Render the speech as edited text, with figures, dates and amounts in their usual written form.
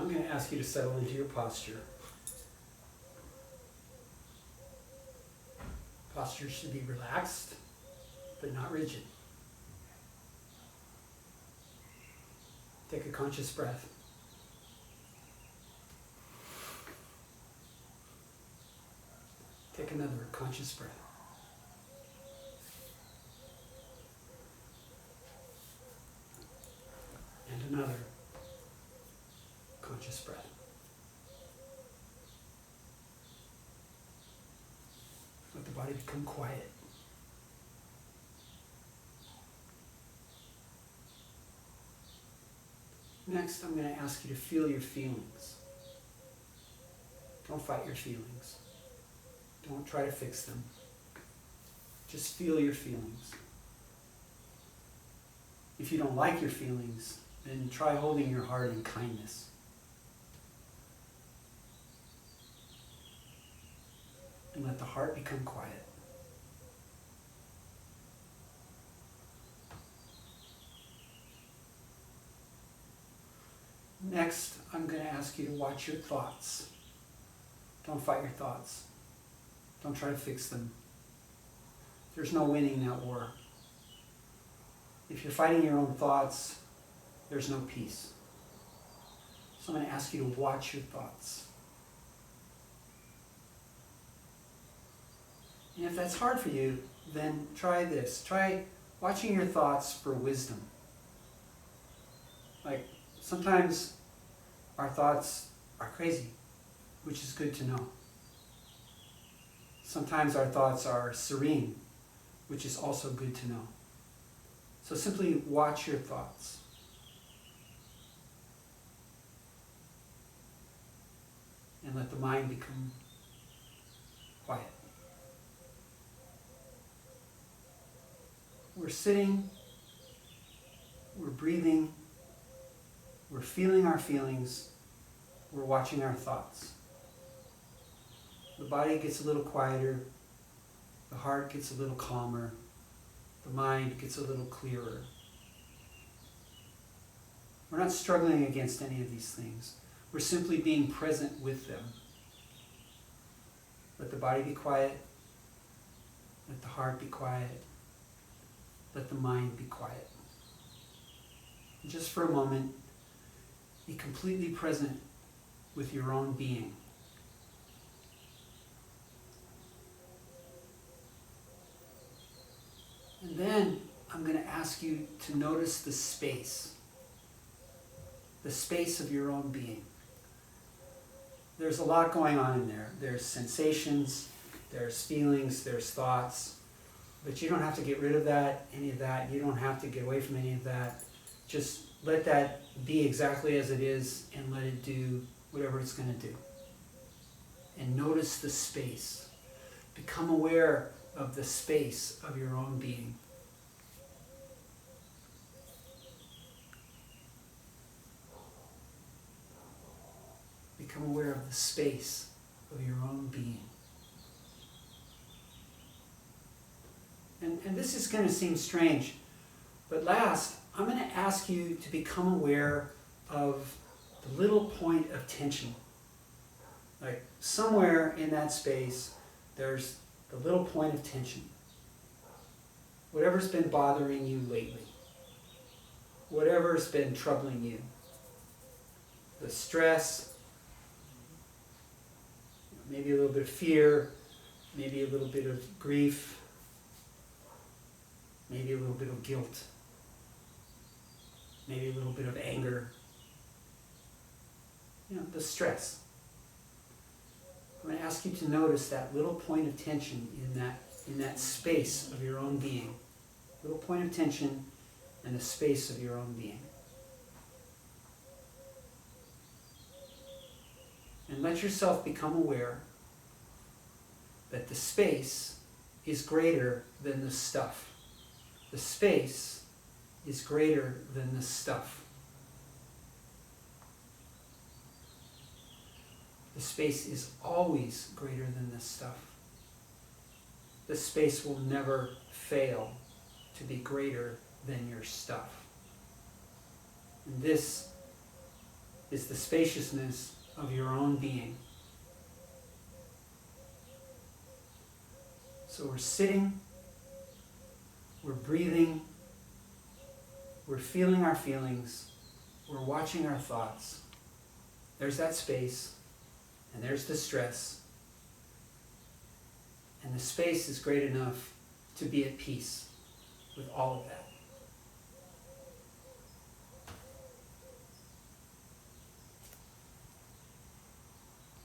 I'm going to ask you to settle into your posture. Posture should be relaxed, but not rigid. Take a conscious breath. Take another conscious breath. And another conscious breath. Let the body become quiet. Next, I'm going to ask you to feel your feelings. Don't fight your feelings. Don't try to fix them. Just feel your feelings. If you don't like your feelings, then try holding your heart in kindness. And let the heart become quiet. Next, I'm going to ask you to watch your thoughts. Don't fight your thoughts. Don't try to fix them. There's no winning that war. If you're fighting your own thoughts, there's no peace. So I'm going to ask you to watch your thoughts. And if that's hard for you, then try this. Try watching your thoughts for wisdom. Like, sometimes our thoughts are crazy, which is good to know. Sometimes our thoughts are serene, which is also good to know. So simply watch your thoughts. And let the mind become quiet. We're sitting, we're breathing, we're feeling our feelings, we're watching our thoughts. The body gets a little quieter, the heart gets a little calmer, the mind gets a little clearer. We're not struggling against any of these things. We're simply being present with them. Let the body be quiet, let the heart be quiet, let the mind be quiet. And just for a moment, be completely present with your own being. And then I'm going to ask you to notice the space of your own being. There's a lot going on in there. There's sensations, there's feelings, there's thoughts, but you don't have to get rid of any of that. You don't have to get away from any of that. Just let that be exactly as it is and let it do whatever it's going to do. And notice the space. Become aware of the space of your own being. Become aware of the space of your own being. And this is going to seem strange, but last, I'm going to ask you to become aware of the little point of tension. Like somewhere in that space, there's the little point of tension. Whatever's been bothering you lately. Whatever's been troubling you. The stress, maybe a little bit of fear, maybe a little bit of grief, maybe a little bit of guilt, maybe a little bit of anger. The stress. I'm going to ask you to notice that little point of tension in that space of your own being. Little point of tension in the space of your own being. And let yourself become aware that the space is greater than the stuff. The space is greater than the stuff. The space is always greater than the stuff. The space will never fail to be greater than your stuff. And this is the spaciousness of your own being. So we're sitting, we're breathing, we're feeling our feelings, we're watching our thoughts. There's that space, and there's the stress. And the space is great enough to be at peace with all of that.